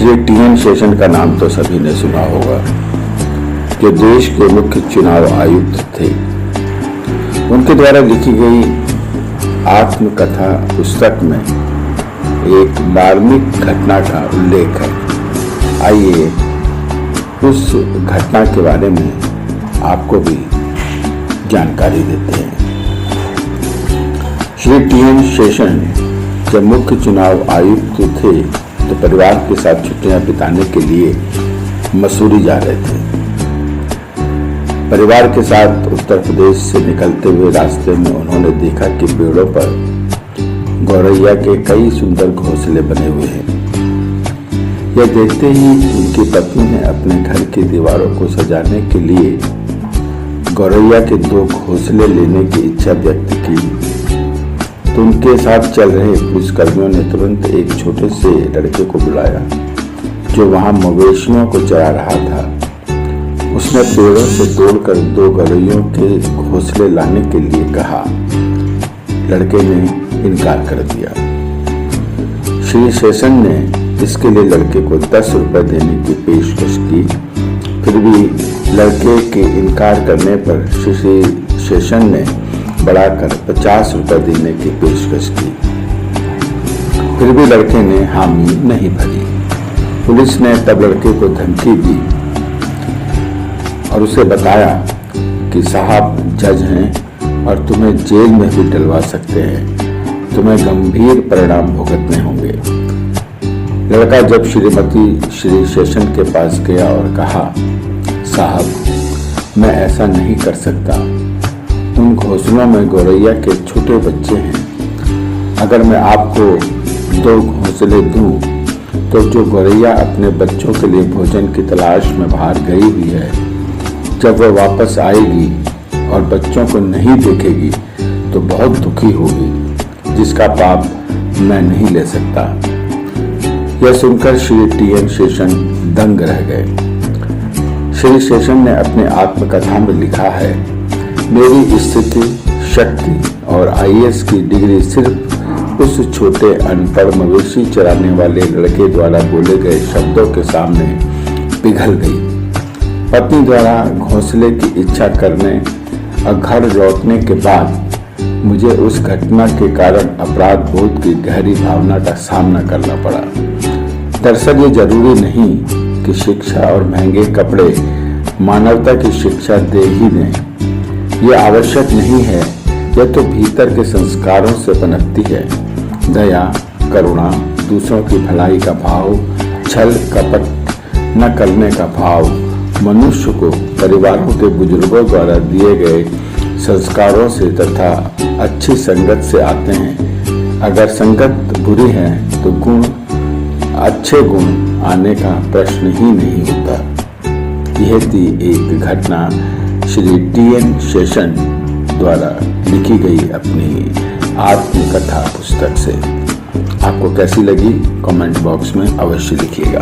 Shri TN. Seshan का नाम तो सभी ने सुना होगा, जो देश के मुख्य चुनाव आयुक्त थे। उनके द्वारा लिखी गई आत्मकथा पुस्तक में एक मार्मिक घटना का उल्लेख है। आइए उस घटना के बारे में आपको भी जानकारी देते हैं। श्री टी.एन. शेषन जब मुख्य चुनाव आयुक्त थे तो परिवार के साथ छुट्टियां बिताने के लिए मसूरी जा रहे थे। परिवार के साथ उत्तर प्रदेश से निकलते हुए रास्ते में उन्होंने देखा कि पेड़ों पर गौरैया के कई सुंदर घोंसले बने हुए हैं। यह देखते ही उनकी पत्नी ने अपने घर की दीवारों को सजाने के लिए गौरैया के 2 घोंसले लेने की इच्छा व्यक्त की, तो उनके साथ चल रहे पुलिसकर्मियों ने तुरंत एक छोटे से लड़के को बुलाया जो वहां मवेशियों को चरा रहा था। उसने पेड़ों से तोड़कर 2 गौरैयों के घोंसले लाने के लिए कहा। लड़के ने इनकार कर दिया। श्री शेषन ने इसके लिए लड़के को 10 रुपए देने की पेशकश की। फिर भी लड़के के इनकार करने पर श्री शेषन ने बढ़ाकर 50 रुपए देने की पेशकश की। फिर भी लड़के ने हामी नहीं भरी। पुलिस ने तब लड़के को धमकी दी और उसे बताया कि साहब जज हैं और तुम्हें जेल में भी डलवा सकते हैं, तुम्हें गंभीर परिणाम भुगतने होंगे। लड़का जब श्रीमती श्री शेषन के पास गया और कहा, साहब मैं ऐसा नहीं कर सकता, उन घोंसलों में गौरैया के छोटे बच्चे हैं। अगर मैं आपको 2 घोंसले दूं तो जो गौरैया अपने बच्चों के लिए भोजन की तलाश में बाहर गई हुई है, जब वह वापस आएगी और बच्चों को नहीं देखेगी तो बहुत दुखी होगी, जिसका पाप मैं नहीं ले सकता। यह सुनकर श्री टी.एन. शेषन दंग रह गए। श्री शेषन ने अपने आत्मकथा में लिखा है, मेरी स्थिति, शक्ति और आईएएस की डिग्री सिर्फ उस छोटे अनपढ़ मवेशी चराने वाले लड़के द्वारा बोले गए शब्दों के सामने पिघल गई। पत्नी द्वारा घोंसले की इच्छा करने और घर लौटने के बाद मुझे उस घटना के कारण अपराध बोध की गहरी भावना का सामना करना पड़ा। दरअसल ये जरूरी नहीं कि शिक्षा और महंगे कपड़े मानवता की शिक्षा दे ही दें। यह आवश्यक नहीं है, यह तो भीतर के संस्कारों से पनपती है। दया, करुणा, दूसरों की भलाई का भाव, छल कपट न करने का भाव मनुष्य को परिवारों के बुजुर्गों द्वारा दिए गए संस्कारों से तथा अच्छी संगत से आते हैं। अगर संगत बुरी है तो अच्छे गुण आने का प्रश्न ही नहीं होता। यह थी एक घटना श्री टी.एन. शेषन द्वारा लिखी गई अपनी आत्मकथा पुस्तक से। आपको कैसी लगी कमेंट बॉक्स में अवश्य लिखिएगा।